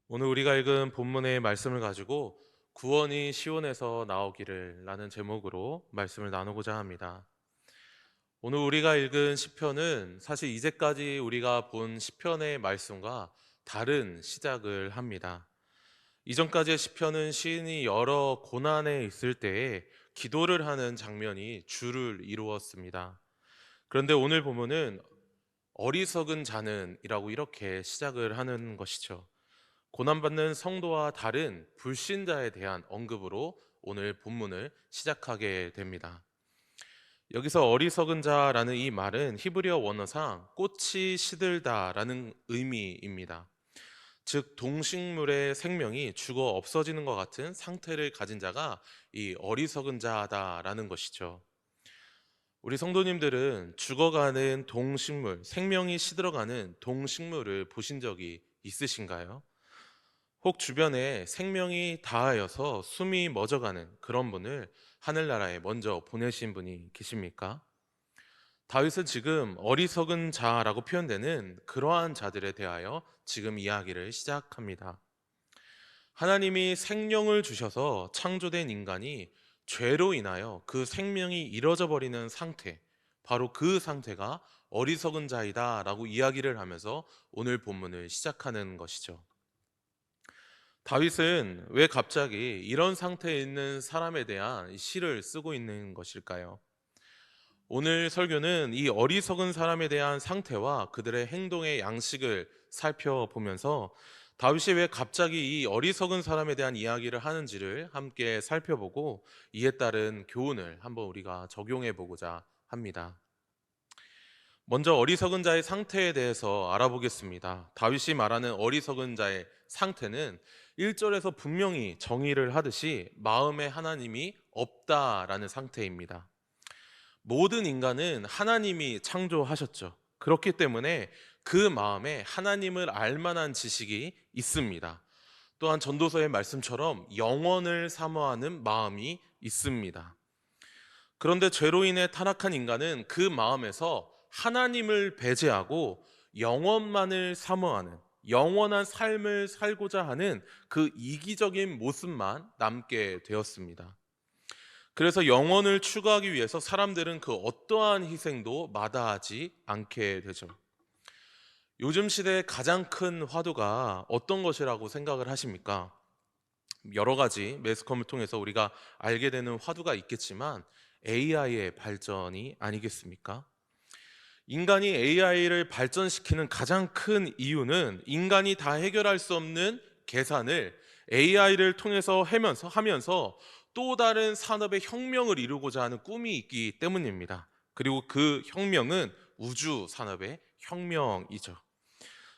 오늘 우리가 읽은 본문의 말씀을 가지고 구원이 시온에서 나오기를 라는 제목으로 말씀을 나누고자 합니다. 오늘 우리가 읽은 시편은 사실 이제까지 우리가 본 시편의 말씀과 다른 시작을 합니다. 이전까지의 시편은 시인이 여러 고난에 있을 때에 기도를 하는 장면이 주를 이루었습니다. 그런데 오늘 본문은 어리석은 자는이라고 이렇게 시작을 하는 것이죠. 고난받는 성도와 다른 불신자에 대한 언급으로 오늘 본문을 시작하게 됩니다. 여기서 어리석은 자라는 이 말은 히브리어 원어상 꽃이 시들다라는 의미입니다. 즉 동식물의 생명이 죽어 없어지는 것 같은 상태를 가진 자가 이 어리석은 자다라는 것이죠. 우리 성도님들은 죽어가는 동식물, 생명이 시들어가는 동식물을 보신 적이 있으신가요? 혹 주변에 생명이 다하여서 숨이 멎어가는 그런 분을 하늘나라에 먼저 보내신 분이 계십니까? 다윗은 지금 어리석은 자라고 표현되는 그러한 자들에 대하여 지금 이야기를 시작합니다. 하나님이 생명을 주셔서 창조된 인간이 죄로 인하여 그 생명이 잃어져 버리는 상태, 바로 그 상태가 어리석은 자이다 라고 이야기를 하면서 오늘 본문을 시작하는 것이죠. 다윗은 왜 갑자기 이런 상태에 있는 사람에 대한 시를 쓰고 있는 것일까요? 오늘 설교는 이 어리석은 사람에 대한 상태와 그들의 행동의 양식을 살펴보면서 다윗이 왜 갑자기 이 어리석은 사람에 대한 이야기를 하는지를 함께 살펴보고 이에 따른 교훈을 한번 우리가 적용해 보고자 합니다. 먼저 어리석은 자의 상태에 대해서 알아보겠습니다. 다윗이 말하는 어리석은 자의 상태는 1절에서 분명히 정의를 하듯이 마음에 하나님이 없다라는 상태입니다. 모든 인간은 하나님이 창조하셨죠. 그렇기 때문에 그 마음에 하나님을 알 만한 지식이 있습니다. 또한 전도서의 말씀처럼 영원을 사모하는 마음이 있습니다. 그런데 죄로 인해 타락한 인간은 그 마음에서 하나님을 배제하고 영원만을 사모하는 영원한 삶을 살고자 하는 그 이기적인 모습만 남게 되었습니다. 그래서 영원을 추구하기 위해서 사람들은 그 어떠한 희생도 마다하지 않게 되죠. 요즘 시대의 가장 큰 화두가 어떤 것이라고 생각을 하십니까? 여러 가지 매스컴을 통해서 우리가 알게 되는 화두가 있겠지만 AI의 발전이 아니겠습니까? 인간이 AI를 발전시키는 가장 큰 이유는 인간이 다 해결할 수 없는 계산을 AI를 통해서 하면서 또 다른 산업의 혁명을 이루고자 하는 꿈이 있기 때문입니다. 그리고 그 혁명은 우주 산업의 혁명이죠.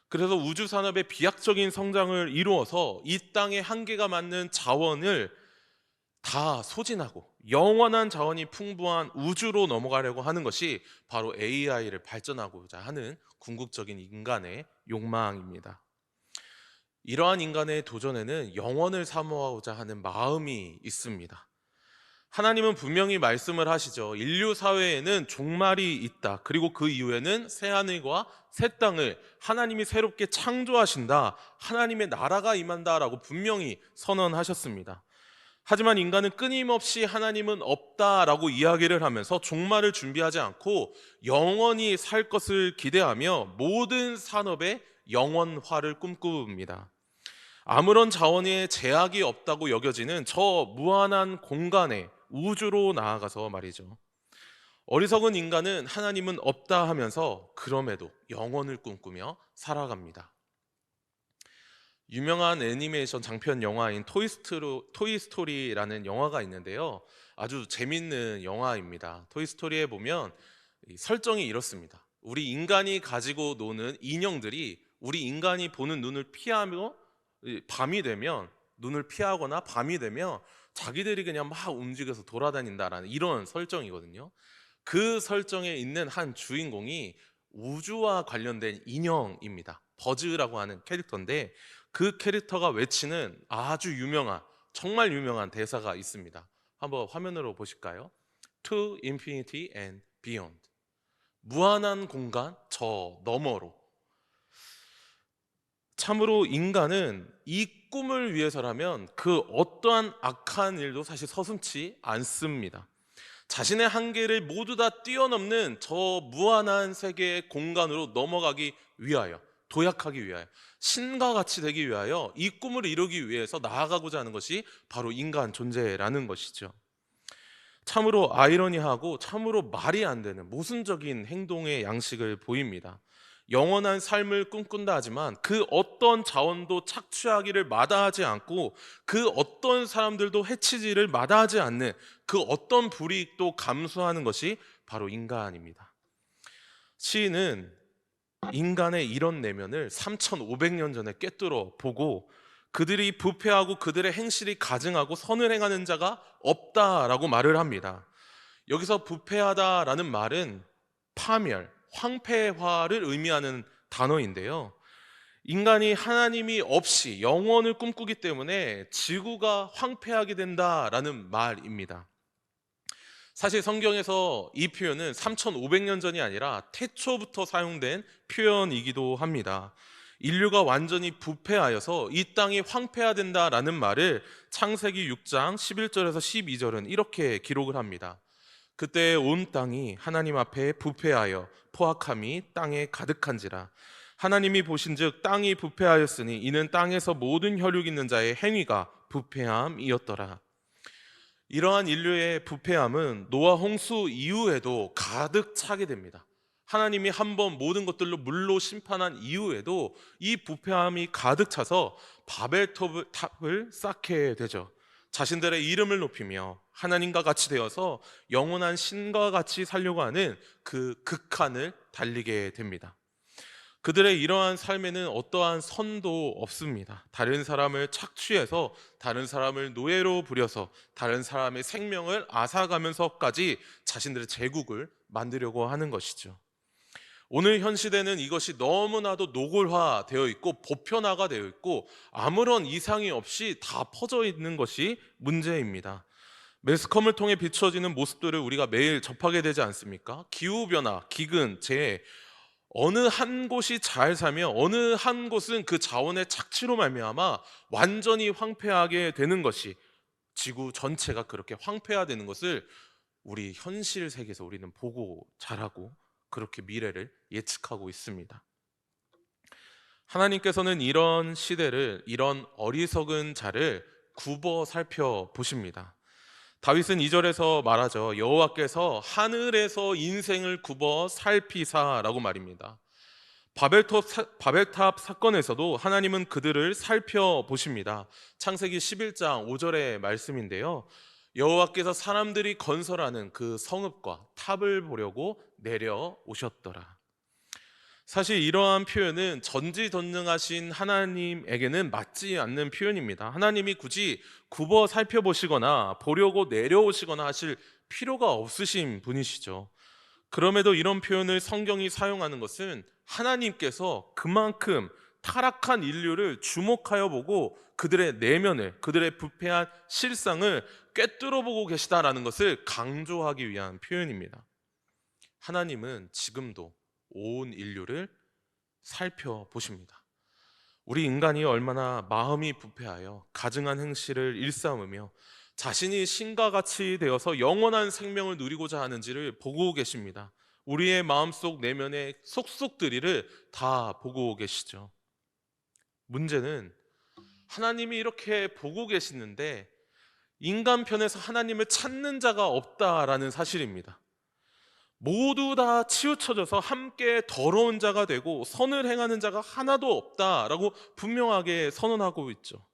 그래서 우주 산업의 비약적인 성장을 이루어서 이 땅의 한계가 맞는 자원을 다 소진하고 영원한 자원이 풍부한 우주로 넘어가려고 하는 것이 바로 AI를 발전하고자 하는 궁극적인 인간의 욕망입니다. 이러한 인간의 도전에는 영원을 사모하고자 하는 마음이 있습니다. 하나님은 분명히 말씀을 하시죠. 인류 사회에는 종말이 있다. 그리고 그 이후에는 새 하늘과 새 땅을 하나님이 새롭게 창조하신다. 하나님의 나라가 임한다라고 분명히 선언하셨습니다. 하지만 인간은 끊임없이 하나님은 없다라고 이야기를 하면서 종말을 준비하지 않고 영원히 살 것을 기대하며 모든 산업의 영원화를 꿈꿉니다. 아무런 자원의 제약이 없다고 여겨지는 저 무한한 공간에 우주로 나아가서 말이죠. 어리석은 인간은 하나님은 없다 하면서 그럼에도 영원을 꿈꾸며 살아갑니다. 유명한 애니메이션 장편 영화인 토이스토리라는 영화가 있는데요. 아주 재밌는 영화입니다. 토이스토리에 보면 이 설정이 이렇습니다. 우리 인간이 가지고 노는 인형들이 우리 인간이 보는 눈을 피하며 밤이 되면 눈을 피하거나 밤이 되면 자기들이 그냥 막 움직여서 돌아다닌다라는 이런 설정이거든요. 그 설정에 있는 한 주인공이 우주와 관련된 인형입니다. 버즈라고 하는 캐릭터인데 그 캐릭터가 외치는 아주 유명한 정말 유명한 대사가 있습니다. 한번 화면으로 보실까요? To infinity and beyond. 무한한 공간 저 너머로. 참으로 인간은 이 꿈을 위해서라면 그 어떠한 악한 일도 사실 서슴지 않습니다. 자신의 한계를 모두 다 뛰어넘는 저 무한한 세계의 공간으로 넘어가기 위하여, 도약하기 위하여, 신과 같이 되기 위하여 이 꿈을 이루기 위해서 나아가고자 하는 것이 바로 인간 존재라는 것이죠. 참으로 아이러니하고 참으로 말이 안 되는 모순적인 행동의 양식을 보입니다. 영원한 삶을 꿈꾼다 하지만 그 어떤 자원도 착취하기를 마다하지 않고 그 어떤 사람들도 해치지를 마다하지 않는 그 어떤 불이익도 감수하는 것이 바로 인간입니다. 시인은 인간의 이런 내면을 3500년 전에 꿰뚫어 보고 그들이 부패하고 그들의 행실이 가증하고 선을 행하는 자가 없다라고 말을 합니다. 여기서 부패하다라는 말은 파멸, 황폐화를 의미하는 단어인데요. 인간이 하나님이 없이 영원을 꿈꾸기 때문에 지구가 황폐하게 된다라는 말입니다. 사실 성경에서 이 표현은 3500년 전이 아니라 태초부터 사용된 표현이기도 합니다. 인류가 완전히 부패하여서 이 땅이 황폐화된다라는 말을 창세기 6장 11절에서 12절은 이렇게 기록을 합니다. 그때 온 땅이 하나님 앞에 부패하여 포악함이 땅에 가득한지라. 하나님이 보신즉 땅이 부패하였으니 이는 땅에서 모든 혈육 있는 자의 행위가 부패함이었더라. 이러한 인류의 부패함은 노아 홍수 이후에도 가득 차게 됩니다. 하나님이 한번 모든 것들로 물로 심판한 이후에도 이 부패함이 가득 차서 바벨탑을 쌓게 되죠. 자신들의 이름을 높이며 하나님과 같이 되어서 영원한 신과 같이 살려고 하는 그 극한을 달리게 됩니다. 그들의 이러한 삶에는 어떠한 선도 없습니다. 다른 사람을 착취해서 다른 사람을 노예로 부려서 다른 사람의 생명을 앗아가면서까지 자신들의 제국을 만들려고 하는 것이죠. 오늘 현 시대는 이것이 너무나도 노골화되어 있고 보편화가 되어 있고 아무런 이상이 없이 다 퍼져 있는 것이 문제입니다. 매스컴을 통해 비춰지는 모습들을 우리가 매일 접하게 되지 않습니까? 기후변화, 기근, 재해, 어느 한 곳이 잘 살며 어느 한 곳은 그 자원의 착취로 말미암아 완전히 황폐하게 되는 것이, 지구 전체가 그렇게 황폐화되는 것을 우리 현실 세계에서 우리는 보고 자라고 그렇게 미래를 예측하고 있습니다. 하나님께서는 이런 시대를, 이런 어리석은 자를 굽어 살펴보십니다. 다윗은 2절에서 말하죠. 여호와께서 하늘에서 인생을 굽어 살피사라고 말입니다. 바벨탑 사건에서도 하나님은 그들을 살펴보십니다. 창세기 11장 5절의 말씀인데요. 여호와께서 사람들이 건설하는 그 성읍과 탑을 보려고 내려오셨더라. 사실 이러한 표현은 전지전능하신 하나님에게는 맞지 않는 표현입니다. 하나님이 굳이 굽어 살펴보시거나 보려고 내려오시거나 하실 필요가 없으신 분이시죠. 그럼에도 이런 표현을 성경이 사용하는 것은 하나님께서 그만큼 타락한 인류를 주목하여 보고 그들의 내면을, 그들의 부패한 실상을 꿰뚫어 보고 계시다라는 것을 강조하기 위한 표현입니다. 하나님은 지금도 온 인류를 살펴보십니다. 우리 인간이 얼마나 마음이 부패하여 가증한 행실을 일삼으며 자신이 신과 같이 되어서 영원한 생명을 누리고자 하는지를 보고 계십니다. 우리의 마음속 내면의 속속들이를 다 보고 계시죠. 문제는 하나님이 이렇게 보고 계시는데 인간 편에서 하나님을 찾는 자가 없다라는 사실입니다. 모두 다 치우쳐져서 함께 더러운 자가 되고 선을 행하는 자가 하나도 없다라고 분명하게 선언하고 있죠.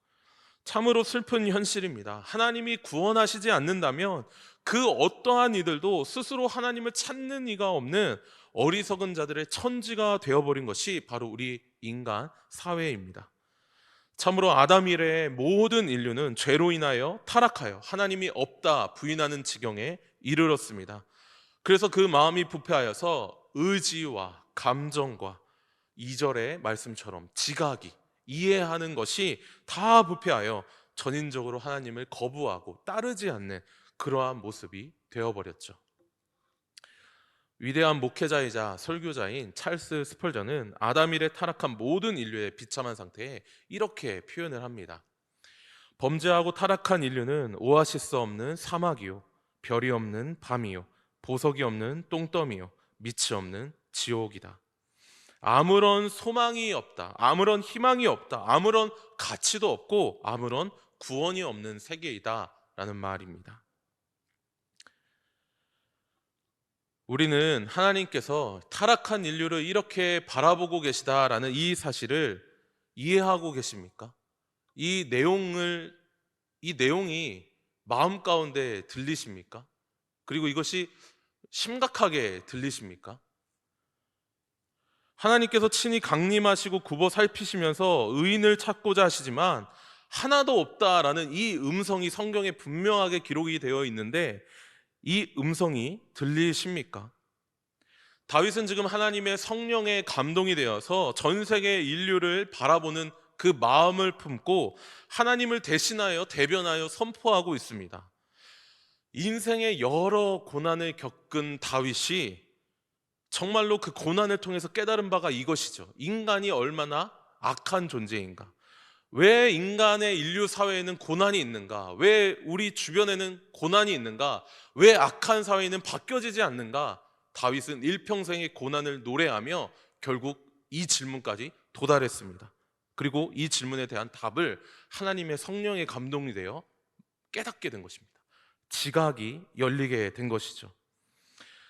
참으로 슬픈 현실입니다. 하나님이 구원하시지 않는다면 그 어떠한 이들도 스스로 하나님을 찾는 이가 없는 어리석은 자들의 천지가 되어버린 것이 바로 우리 인간 사회입니다. 참으로 아담 이래의 모든 인류는 죄로 인하여 타락하여 하나님이 없다 부인하는 지경에 이르렀습니다. 그래서 그 마음이 부패하여서 의지와 감정과 2절의 말씀처럼 지각이, 이해하는 것이 다 부패하여 전인적으로 하나님을 거부하고 따르지 않는 그러한 모습이 되어버렸죠. 위대한 목회자이자 설교자인 찰스 스펄전은 아담 이래 타락한 모든 인류의 비참한 상태에 이렇게 표현을 합니다. 범죄하고 타락한 인류는 오아시스 없는 사막이요, 별이 없는 밤이요, 보석이 없는 똥더미요, 밑이 없는 지옥이다. 아무런 소망이 없다, 아무런 희망이 없다, 아무런 가치도 없고 아무런 구원이 없는 세계이다 라는 말입니다. 우리는 하나님께서 타락한 인류를 이렇게 바라보고 계시다라는 이 사실을 이해하고 계십니까? 이 내용이 마음 가운데 들리십니까? 그리고 이것이 심각하게 들리십니까? 하나님께서 친히 강림하시고 굽어 살피시면서 의인을 찾고자 하시지만 하나도 없다라는 이 음성이 성경에 분명하게 기록이 되어 있는데 이 음성이 들리십니까? 다윗은 지금 하나님의 성령에 감동이 되어서 전 세계 인류를 바라보는 그 마음을 품고 하나님을 대신하여 대변하여 선포하고 있습니다. 인생의 여러 고난을 겪은 다윗이 정말로 그 고난을 통해서 깨달은 바가 이것이죠. 인간이 얼마나 악한 존재인가? 왜 인간의 인류 사회에는 고난이 있는가? 왜 우리 주변에는 고난이 있는가? 왜 악한 사회는 바뀌어지지 않는가? 다윗은 일평생의 고난을 노래하며 결국 이 질문까지 도달했습니다. 그리고 이 질문에 대한 답을 하나님의 성령의 감동이 되어 깨닫게 된 것입니다. 지각이 열리게 된 것이죠.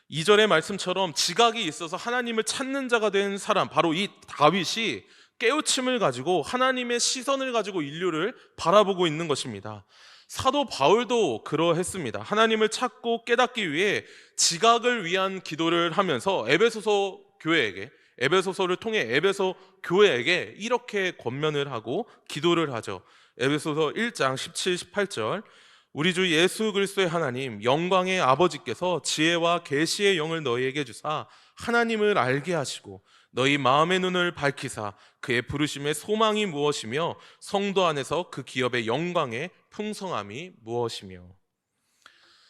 2절의 말씀처럼 지각이 있어서 하나님을 찾는 자가 된 사람, 바로 이 다윗이 깨우침을 가지고 하나님의 시선을 가지고 인류를 바라보고 있는 것입니다. 사도 바울도 그러했습니다. 하나님을 찾고 깨닫기 위해 지각을 위한 기도를 하면서 에베소서를 통해 에베소 교회에게 이렇게 권면을 하고 기도를 하죠. 에베소서 1장 17, 18절, 우리 주 예수 그리스도의 하나님 영광의 아버지께서 지혜와 계시의 영을 너희에게 주사 하나님을 알게 하시고 너희 마음의 눈을 밝히사 그의 부르심의 소망이 무엇이며 성도 안에서 그 기업의 영광의 풍성함이 무엇이며.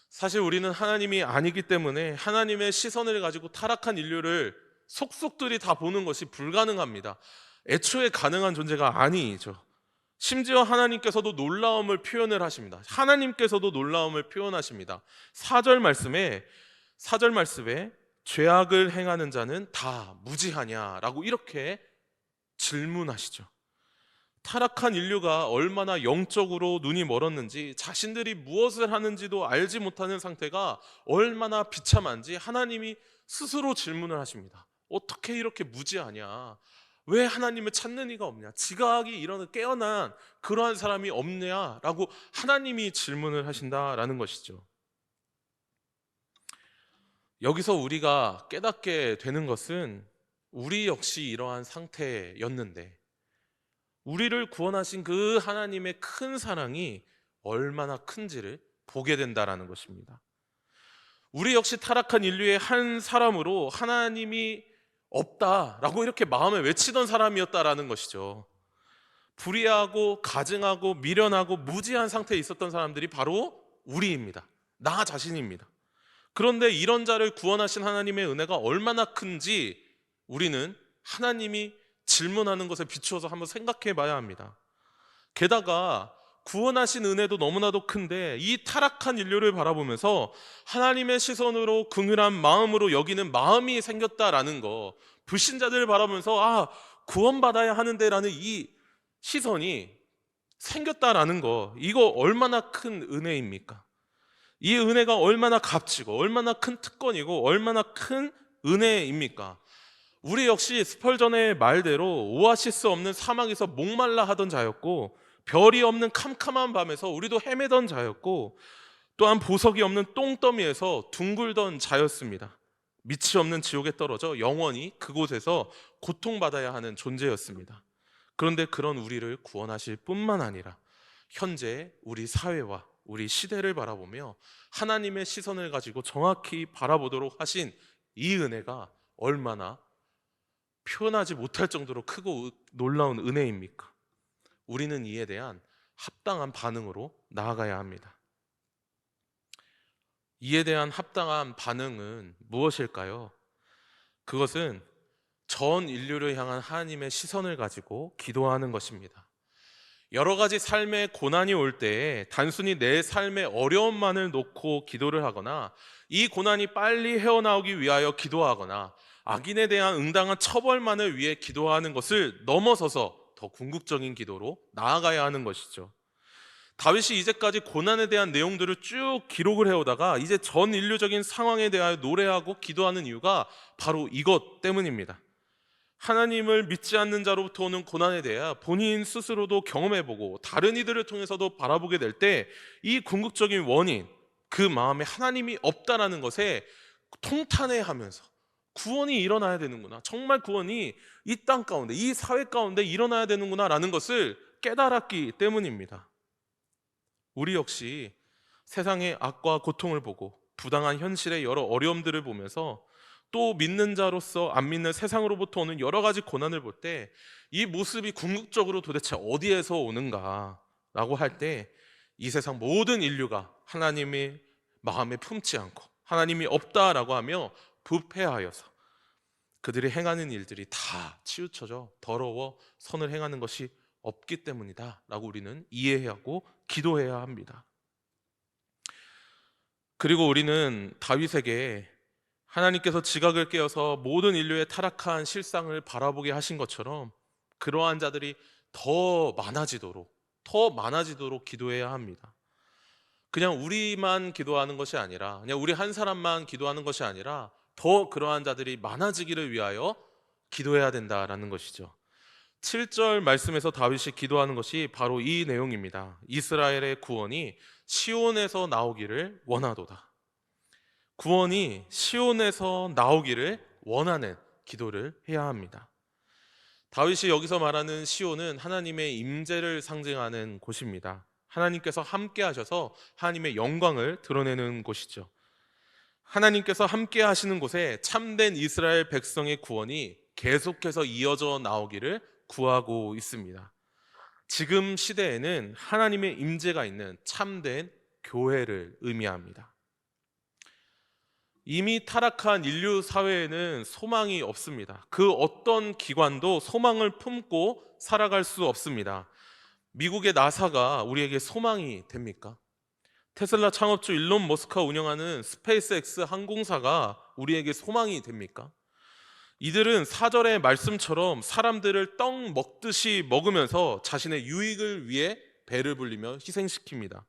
사실 우리는 하나님이 아니기 때문에 하나님의 시선을 가지고 타락한 인류를 속속들이 다 보는 것이 불가능합니다. 애초에 가능한 존재가 아니죠. 심지어 하나님께서도 놀라움을 표현을 하십니다. 하나님께서도 놀라움을 표현하십니다. 4절 말씀에 죄악을 행하는 자는 다 무지하냐라고 이렇게 질문하시죠. 타락한 인류가 얼마나 영적으로 눈이 멀었는지, 자신들이 무엇을 하는지도 알지 못하는 상태가 얼마나 비참한지 하나님이 스스로 질문을 하십니다. 어떻게 이렇게 무지하냐? 왜 하나님을 찾는 이가 없냐? 지각이 일어나 깨어난 그러한 사람이 없냐라고 하나님이 질문을 하신다라는 것이죠. 여기서 우리가 깨닫게 되는 것은 우리 역시 이러한 상태였는데 우리를 구원하신 그 하나님의 큰 사랑이 얼마나 큰지를 보게 된다라는 것입니다. 우리 역시 타락한 인류의 한 사람으로 하나님이 없다라고 이렇게 마음에 외치던 사람이었다라는 것이죠. 불의하고 가증하고 미련하고 무지한 상태에 있었던 사람들이 바로 우리입니다. 나 자신입니다. 그런데 이런 자를 구원하신 하나님의 은혜가 얼마나 큰지 우리는 하나님이 질문하는 것에 비추어서 한번 생각해 봐야 합니다. 게다가 구원하신 은혜도 너무나도 큰데 이 타락한 인류를 바라보면서 하나님의 시선으로 긍휼한 마음으로 여기는 마음이 생겼다라는 거, 불신자들을 바라보면서 구원받아야 하는데 라는 이 시선이 생겼다라는 거, 이거 얼마나 큰 은혜입니까? 이 은혜가 얼마나 값지고 얼마나 큰 특권이고 얼마나 큰 은혜입니까? 우리 역시 스펄전의 말대로 오아시스 없는 사막에서 목말라 하던 자였고 별이 없는 캄캄한 밤에서 우리도 헤매던 자였고 또한 보석이 없는 똥더미에서 둥글던 자였습니다. 밑이 없는 지옥에 떨어져 영원히 그곳에서 고통받아야 하는 존재였습니다. 그런데 그런 우리를 구원하실 뿐만 아니라 현재 우리 사회와 우리 시대를 바라보며 하나님의 시선을 가지고 정확히 바라보도록 하신 이 은혜가 얼마나 표현하지 못할 정도로 크고 놀라운 은혜입니까? 우리는 이에 대한 합당한 반응으로 나아가야 합니다. 이에 대한 합당한 반응은 무엇일까요? 그것은 전 인류를 향한 하나님의 시선을 가지고 기도하는 것입니다. 여러 가지 삶의 고난이 올 때에 단순히 내 삶의 어려움만을 놓고 기도를 하거나 이 고난이 빨리 헤어나오기 위하여 기도하거나 악인에 대한 응당한 처벌만을 위해 기도하는 것을 넘어서서 더 궁극적인 기도로 나아가야 하는 것이죠. 다윗이 이제까지 고난에 대한 내용들을 쭉 기록을 해오다가 이제 전 인류적인 상황에 대하여 노래하고 기도하는 이유가 바로 이것 때문입니다. 하나님을 믿지 않는 자로부터 오는 고난에 대해 본인 스스로도 경험해보고 다른 이들을 통해서도 바라보게 될 때 이 궁극적인 원인, 그 마음에 하나님이 없다라는 것에 통탄해하면서 구원이 일어나야 되는구나, 정말 구원이 이 땅 가운데, 이 사회 가운데 일어나야 되는구나 라는 것을 깨달았기 때문입니다. 우리 역시 세상의 악과 고통을 보고 부당한 현실의 여러 어려움들을 보면서 또 믿는 자로서 안 믿는 세상으로부터 오는 여러 가지 고난을 볼 때 이 모습이 궁극적으로 도대체 어디에서 오는가라고 할 때 이 세상 모든 인류가 하나님의 마음에 품지 않고 하나님이 없다라고 하며 부패하여서 그들이 행하는 일들이 다 치우쳐져 더러워 선을 행하는 것이 없기 때문이다 라고 우리는 이해하고 기도해야 합니다. 그리고 우리는 다윗에게 하나님께서 지각을 깨어서 모든 인류의 타락한 실상을 바라보게 하신 것처럼 그러한 자들이 더 많아지도록 기도해야 합니다. 그냥 우리만 기도하는 것이 아니라, 그냥 우리 한 사람만 기도하는 것이 아니라 더 그러한 자들이 많아지기를 위하여 기도해야 된다라는 것이죠. 7절 말씀에서 다윗이 기도하는 것이 바로 이 내용입니다. 이스라엘의 구원이 시온에서 나오기를 원하도다. 구원이 시온에서 나오기를 원하는 기도를 해야 합니다. 다윗이 여기서 말하는 시온은 하나님의 임재를 상징하는 곳입니다. 하나님께서 함께 하셔서 하나님의 영광을 드러내는 곳이죠. 하나님께서 함께 하시는 곳에 참된 이스라엘 백성의 구원이 계속해서 이어져 나오기를 구하고 있습니다. 지금 시대에는 하나님의 임재가 있는 참된 교회를 의미합니다. 이미 타락한 인류 사회에는 소망이 없습니다. 그 어떤 기관도 소망을 품고 살아갈 수 없습니다. 미국의 나사가 우리에게 소망이 됩니까? 테슬라 창업주 일론 머스크가 운영하는 스페이스X 항공사가 우리에게 소망이 됩니까? 이들은 사절의 말씀처럼 사람들을 떡 먹듯이 먹으면서 자신의 유익을 위해 배를 불리며 희생시킵니다.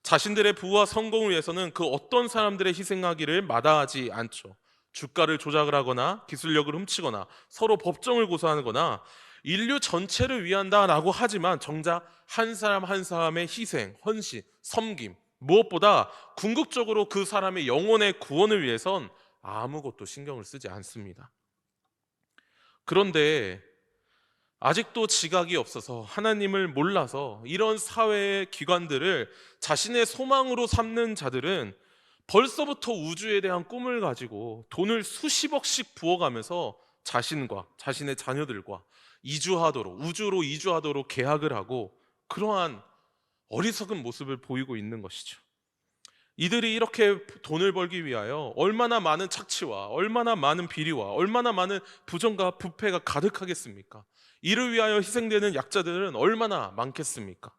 자신들의 부와 성공을 위해서는 그 어떤 사람들의 희생하기를 마다하지 않죠. 주가를 조작을 하거나 기술력을 훔치거나 서로 법정을 고소하거나 인류 전체를 위한다라고 하지만 정작 한 사람 한 사람의 희생, 헌신, 섬김, 무엇보다 궁극적으로 그 사람의 영혼의 구원을 위해선 아무것도 신경을 쓰지 않습니다. 그런데 아직도 지각이 없어서 하나님을 몰라서 이런 사회의 기관들을 자신의 소망으로 삼는 자들은 벌써부터 우주에 대한 꿈을 가지고 돈을 수십억씩 부어가면서 자신과 자신의 자녀들과 우주로 이주하도록 계약을 하고 그러한 어리석은 모습을 보이고 있는 것이죠. 이들이 이렇게 돈을 벌기 위하여 얼마나 많은 착취와 얼마나 많은 비리와 얼마나 많은 부정과 부패가 가득하겠습니까? 이를 위하여 희생되는 약자들은 얼마나 많겠습니까?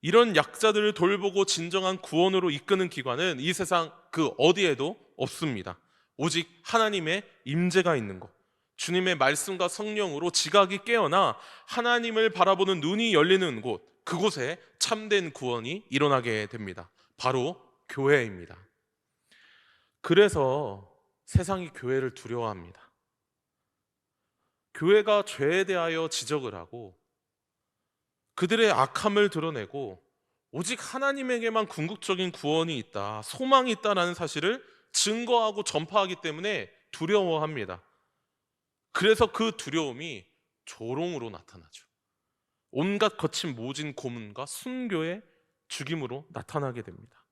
이런 약자들을 돌보고 진정한 구원으로 이끄는 기관은 이 세상 그 어디에도 없습니다. 오직 하나님의 임재가 있는 곳, 주님의 말씀과 성령으로 지각이 깨어나 하나님을 바라보는 눈이 열리는 곳, 그곳에 참된 구원이 일어나게 됩니다. 바로 교회입니다. 그래서 세상이 교회를 두려워합니다. 교회가 죄에 대하여 지적을 하고 그들의 악함을 드러내고 오직 하나님에게만 궁극적인 구원이 있다, 소망이 있다라는 사실을 증거하고 전파하기 때문에 두려워합니다. 그래서 그 두려움이 조롱으로 나타나죠. 온갖 거친 모진 고문과 순교의 죽임으로 나타나게 됩니다.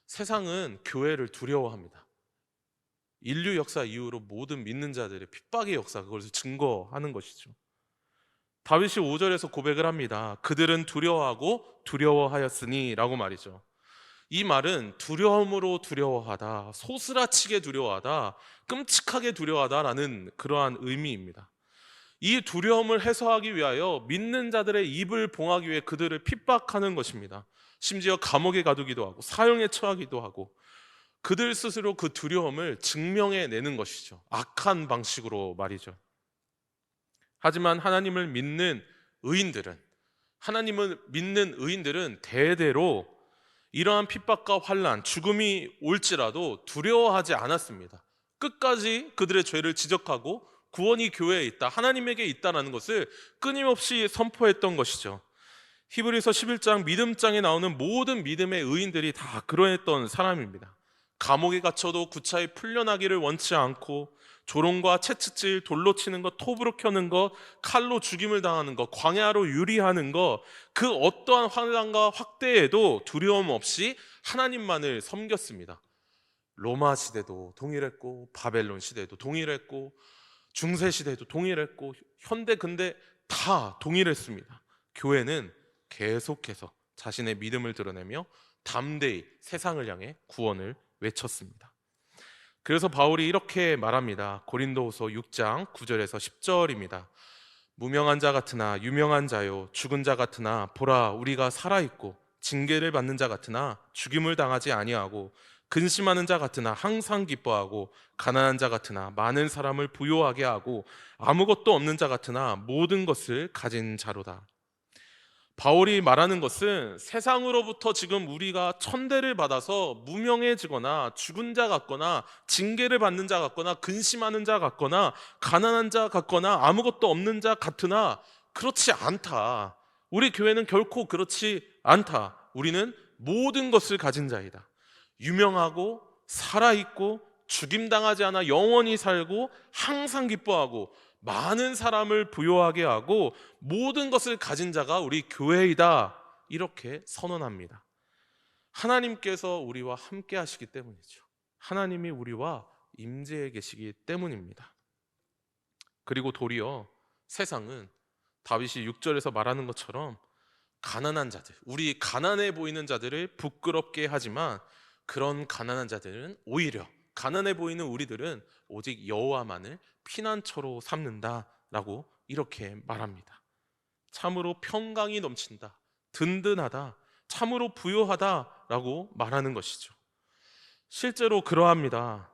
세상은 교회를 두려워합니다. 인류 역사 이후로 모든 믿는 자들의 핍박의 역사, 그것을 증거하는 것이죠. 다윗이 5절에서 고백을 합니다. 그들은 두려워하고 두려워하였으니 라고 말이죠. 이 말은 두려움으로 두려워하다, 소스라치게 두려워하다, 끔찍하게 두려워하다라는 그러한 의미입니다. 이 두려움을 해소하기 위하여 믿는 자들의 입을 봉하기 위해 그들을 핍박하는 것입니다. 심지어 감옥에 가두기도 하고 사형에 처하기도 하고 그들 스스로 그 두려움을 증명해내는 것이죠. 악한 방식으로 말이죠. 하지만 하나님을 믿는 의인들은 대대로 이러한 핍박과 환난, 죽음이 올지라도 두려워하지 않았습니다. 끝까지 그들의 죄를 지적하고 구원이 교회에 있다, 하나님에게 있다는 것을 끊임없이 선포했던 것이죠. 히브리서 11장 믿음장에 나오는 모든 믿음의 의인들이 다 그러했던 사람입니다. 감옥에 갇혀도 구차히 풀려나기를 원치 않고 조롱과 채찍질, 돌로 치는 것, 톱으로 켜는 것, 칼로 죽임을 당하는 것, 광야로 유리하는 것, 그 어떠한 환난과 확대에도 두려움 없이 하나님만을 섬겼습니다. 로마 시대도 동일했고 바벨론 시대도 동일했고 중세 시대도 동일했고 현대 근대 다 동일했습니다. 교회는 계속해서 자신의 믿음을 드러내며 담대히 세상을 향해 구원을 외쳤습니다. 그래서 바울이 이렇게 말합니다. 고린도후서 6장 9절에서 10절입니다. 무명한 자 같으나 유명한 자요, 죽은 자 같으나 보라 우리가 살아있고, 징계를 받는 자 같으나 죽임을 당하지 아니하고, 근심하는 자 같으나 항상 기뻐하고, 가난한 자 같으나 많은 사람을 부요하게 하고, 아무것도 없는 자 같으나 모든 것을 가진 자로다. 바울이 말하는 것은 세상으로부터 지금 우리가 천대를 받아서 무명해지거나 죽은 자 같거나 징계를 받는 자 같거나 근심하는 자 같거나 가난한 자 같거나 아무것도 없는 자 같으나 그렇지 않다. 우리 교회는 결코 그렇지 않다. 우리는 모든 것을 가진 자이다. 유명하고 살아있고 죽임당하지 않아 영원히 살고 항상 기뻐하고 많은 사람을 부요하게 하고 모든 것을 가진 자가 우리 교회이다, 이렇게 선언합니다. 하나님께서 우리와 함께 하시기 때문이죠. 하나님이 우리와 임재해 계시기 때문입니다. 그리고 도리어 세상은 다윗이 6절에서 말하는 것처럼 가난한 자들, 우리 가난해 보이는 자들을 부끄럽게 하지만 그런 가난한 자들은 오히려 가난해 보이는 우리들은 오직 여호와만을 피난처로 삼는다라고 이렇게 말합니다. 참으로 평강이 넘친다, 든든하다, 참으로 부요하다라고 말하는 것이죠. 실제로 그러합니다.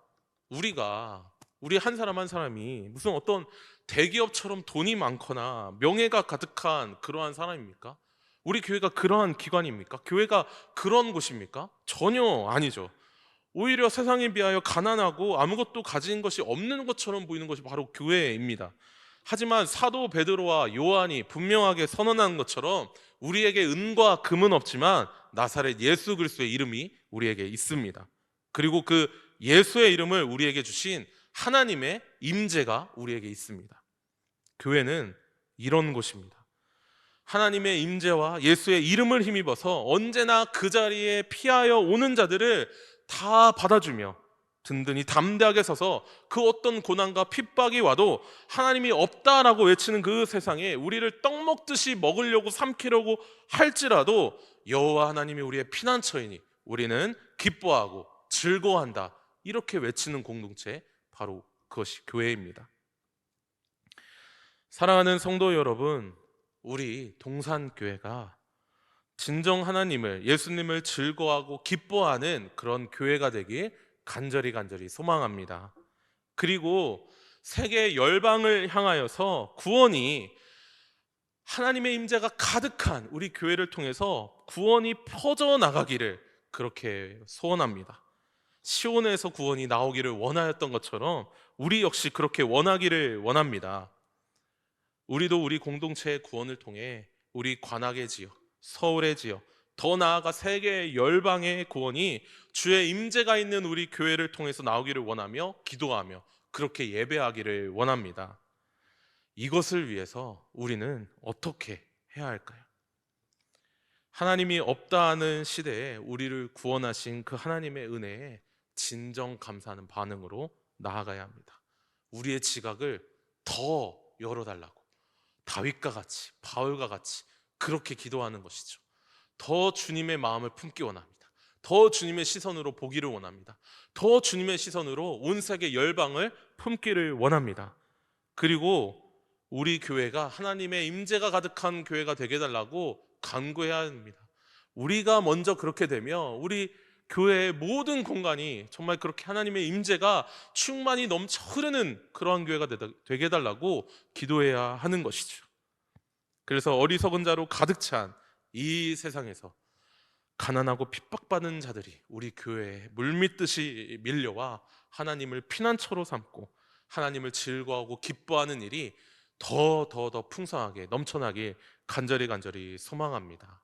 우리 한 사람 한 사람이 무슨 어떤 대기업처럼 돈이 많거나 명예가 가득한 그러한 사람입니까? 우리 교회가 그러한 기관입니까? 교회가 그런 곳입니까? 전혀 아니죠. 오히려 세상에 비하여 가난하고 아무것도 가진 것이 없는 것처럼 보이는 것이 바로 교회입니다. 하지만 사도 베드로와 요한이 분명하게 선언한 것처럼 우리에게 은과 금은 없지만 나사렛 예수 그리스도의 이름이 우리에게 있습니다. 그리고 그 예수의 이름을 우리에게 주신 하나님의 임재가 우리에게 있습니다. 교회는 이런 곳입니다. 하나님의 임재와 예수의 이름을 힘입어서 언제나 그 자리에 피하여 오는 자들을 다 받아주며 든든히 담대하게 서서 그 어떤 고난과 핍박이 와도 하나님이 없다라고 외치는 그 세상에 우리를 떡 먹듯이 먹으려고 삼키려고 할지라도 여호와 하나님이 우리의 피난처이니 우리는 기뻐하고 즐거워한다, 이렇게 외치는 공동체, 바로 그것이 교회입니다. 사랑하는 성도 여러분, 우리 동산교회가 진정 하나님을, 예수님을 즐거워하고 기뻐하는 그런 교회가 되길 간절히 소망합니다. 그리고 세계 열방을 향하여서 구원이, 하나님의 임재가 가득한 우리 교회를 통해서 구원이 퍼져나가기를 그렇게 소원합니다. 시온에서 구원이 나오기를 원하였던 것처럼 우리 역시 그렇게 원하기를 원합니다. 우리도 우리 공동체의 구원을 통해 우리 관악의 지역, 서울의 지역, 더 나아가 세계 열방의 구원이 주의 임재가 있는 우리 교회를 통해서 나오기를 원하며 기도하며 그렇게 예배하기를 원합니다. 이것을 위해서 우리는 어떻게 해야 할까요? 하나님이 없다 하는 시대에 우리를 구원하신 그 하나님의 은혜에 진정 감사하는 반응으로 나아가야 합니다. 우리의 지각을 더 열어달라고 다윗과 같이, 바울과 같이 그렇게 기도하는 것이죠. 더 주님의 마음을 품기 원합니다. 더 주님의 시선으로 보기를 원합니다. 더 주님의 시선으로 온 세계 열방을 품기를 원합니다. 그리고 우리 교회가 하나님의 임재가 가득한 교회가 되게 해달라고 간구해야 합니다. 우리가 먼저 그렇게 되면 우리 교회의 모든 공간이 정말 그렇게 하나님의 임재가 충만히 넘쳐 흐르는 그러한 교회가 되게 해달라고 기도해야 하는 것이죠. 그래서 어리석은 자로 가득 찬 이 세상에서 가난하고 핍박받는 자들이 우리 교회에 물밀듯이 밀려와 하나님을 피난처로 삼고 하나님을 즐거워하고 기뻐하는 일이 더 풍성하게 넘쳐나길 간절히 소망합니다.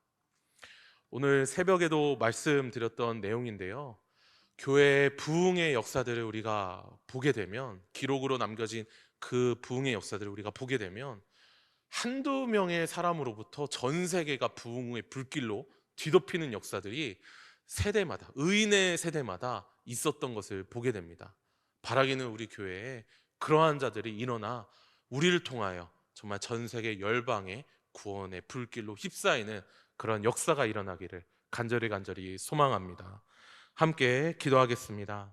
오늘 새벽에도 말씀드렸던 내용인데요, 교회의 부흥의 역사들을 우리가 보게 되면, 기록으로 남겨진 그 부흥의 역사들을 우리가 보게 되면 한두 명의 사람으로부터 전 세계가 부흥의 불길로 뒤덮이는 역사들이 세대마다, 의인의 세대마다 있었던 것을 보게 됩니다. 바라기는 우리 교회에 그러한 자들이 일어나 우리를 통하여 정말 전 세계 열방의 구원의 불길로 휩싸이는 그런 역사가 일어나기를 간절히 소망합니다. 함께 기도하겠습니다.